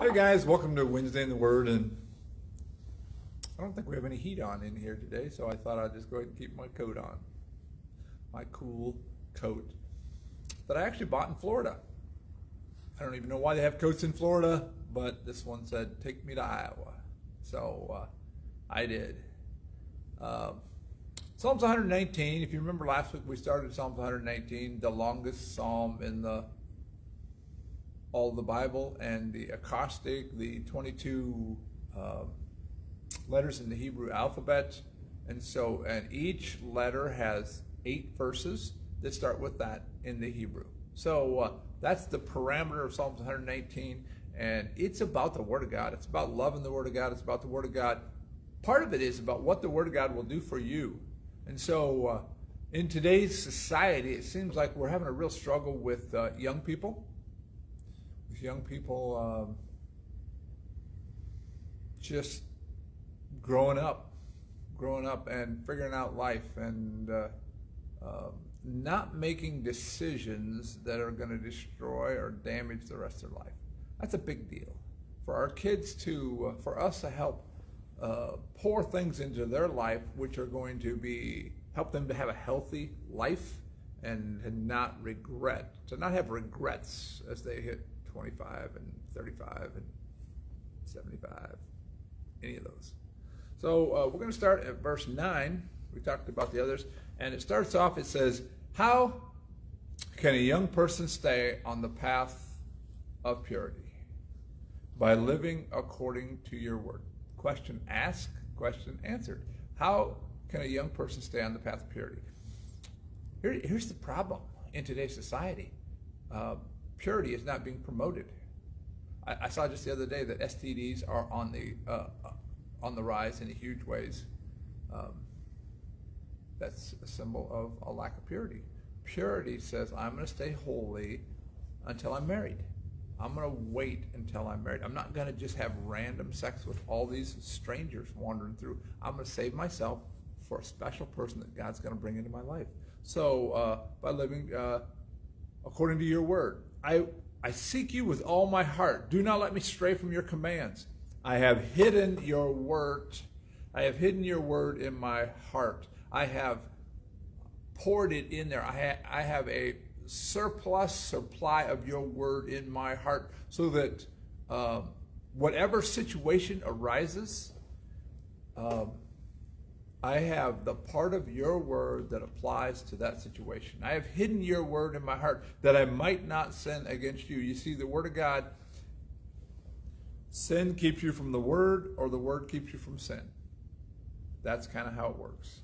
Hey guys, welcome to Wednesday in the Word, and I don't think we have any heat on in here today, so I thought I'd just go ahead and keep my coat on. My cool coat that I actually bought in Florida. I don't even know why they have coats in Florida, but this one said, take me to Iowa. So I did. Psalms 119, if you remember last week we started Psalms 119, the longest psalm in all of the Bible, and the acrostic, the 22 letters in the Hebrew alphabet. And each letter has 8 verses that start with that in the Hebrew. So that's the parameter of Psalms 119, and it's about the Word of God. It's about loving the Word of God. It's about the Word of God. Part of it is about what the Word of God will do for you. And so in today's society, it seems like we're having a real struggle with young people. Just growing up and figuring out life, and not making decisions that are going to destroy or damage the rest of their life. That's a big deal for our kids to, for us to help pour things into their life which are going to help them to have a healthy life and not have regrets as they hit 25 and 35 and 75, any of those. So we're going to start at verse 9. We talked about the others, and it starts off, it says, how can a young person stay on the path of purity? By living according to your word. Question asked, question answered. How can a young person stay on the path of purity? Here's the problem in today's society. Purity is not being promoted. I saw just the other day that STDs are on the rise in huge ways. That's a symbol of a lack of purity. Purity says, I'm going to stay holy until I'm married. I'm going to wait until I'm married. I'm not going to just have random sex with all these strangers wandering through. I'm going to save myself for a special person that God's going to bring into my life. So by living according to your word. I seek you with all my heart. Do not let me stray from your commands. I have hidden your word. I have hidden your word in my heart. I have poured it in there. I have a surplus supply of your word in my heart, so that whatever situation arises, I have the part of your word that applies to that situation. I have hidden your word in my heart that I might not sin against you. You see, the word of God, sin keeps you from the word, or the word keeps you from sin. That's kind of how it works.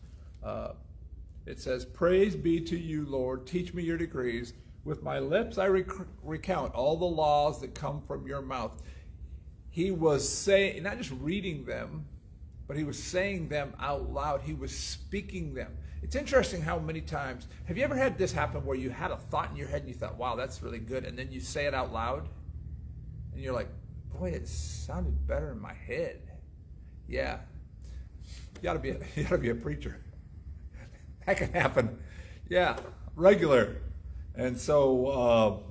It says, praise be to you, Lord. Teach me your decrees. With my lips I recount all the laws that come from your mouth. He was saying, not just reading them, but he was saying them out loud. He was speaking them. It's interesting how many times, have you ever had this happen where you had a thought in your head and you thought, wow, that's really good, and then you say it out loud, and you're like, boy, it sounded better in my head. Yeah, you gotta be a preacher. That can happen. Yeah, regular. And so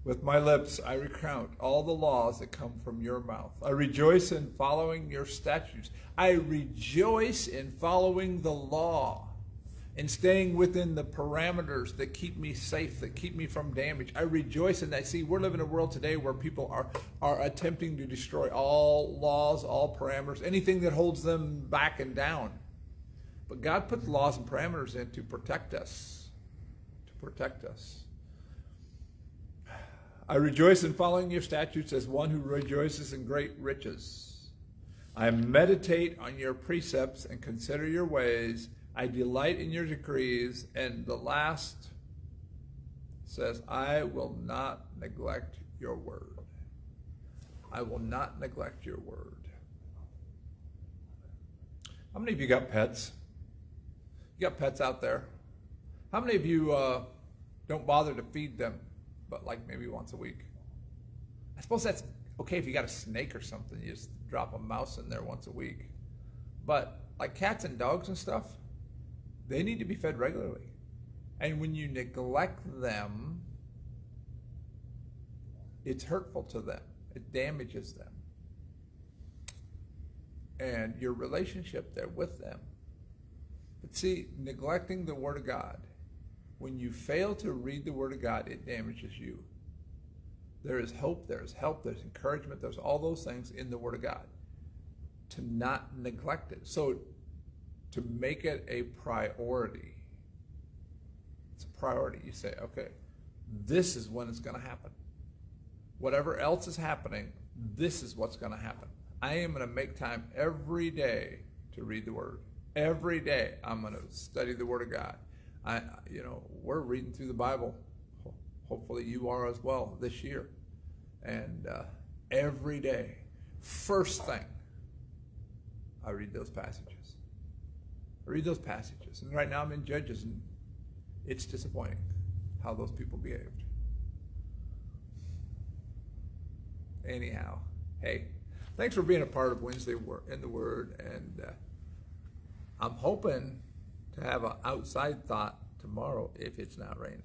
with my lips I recount all the laws that come from your mouth. I rejoice in following your statutes. I rejoice in following the law and staying within the parameters that keep me safe, that keep me from damage. I rejoice in that. See, we're living in a world today where people are attempting to destroy all laws, all parameters, anything that holds them back and down. But God puts laws and parameters in to protect us. To protect us. I rejoice in following your statutes as one who rejoices in great riches. I meditate on your precepts and consider your ways. I delight in your decrees. And the last says, I will not neglect your word. I will not neglect your word. How many of you got pets? You got pets out there? How many of you don't bother to feed them, but like maybe once a week? I suppose that's okay if you got a snake or something. You just drop a mouse in there once a week. But like cats and dogs and stuff, they need to be fed regularly. And when you neglect them, it's hurtful to them. It damages them. And your relationship there with them. But see, neglecting the Word of God, when you fail to read the Word of God, it damages you. There is hope, there's help, there's encouragement, there's all those things in the Word of God. To not neglect it. So to make it a priority. It's a priority. You say, okay, this is when it's going to happen. Whatever else is happening, this is what's going to happen. I am going to make time every day to read the Word. Every day I'm going to study the Word of God. We're reading through the Bible. Hopefully you are as well this year. And every day, first thing, I read those passages. I read those passages. And right now I'm in Judges, and it's disappointing how those people behaved. Anyhow, hey, thanks for being a part of Wednesday in the Word. And I'm hoping to have an outside thought tomorrow if it's not raining.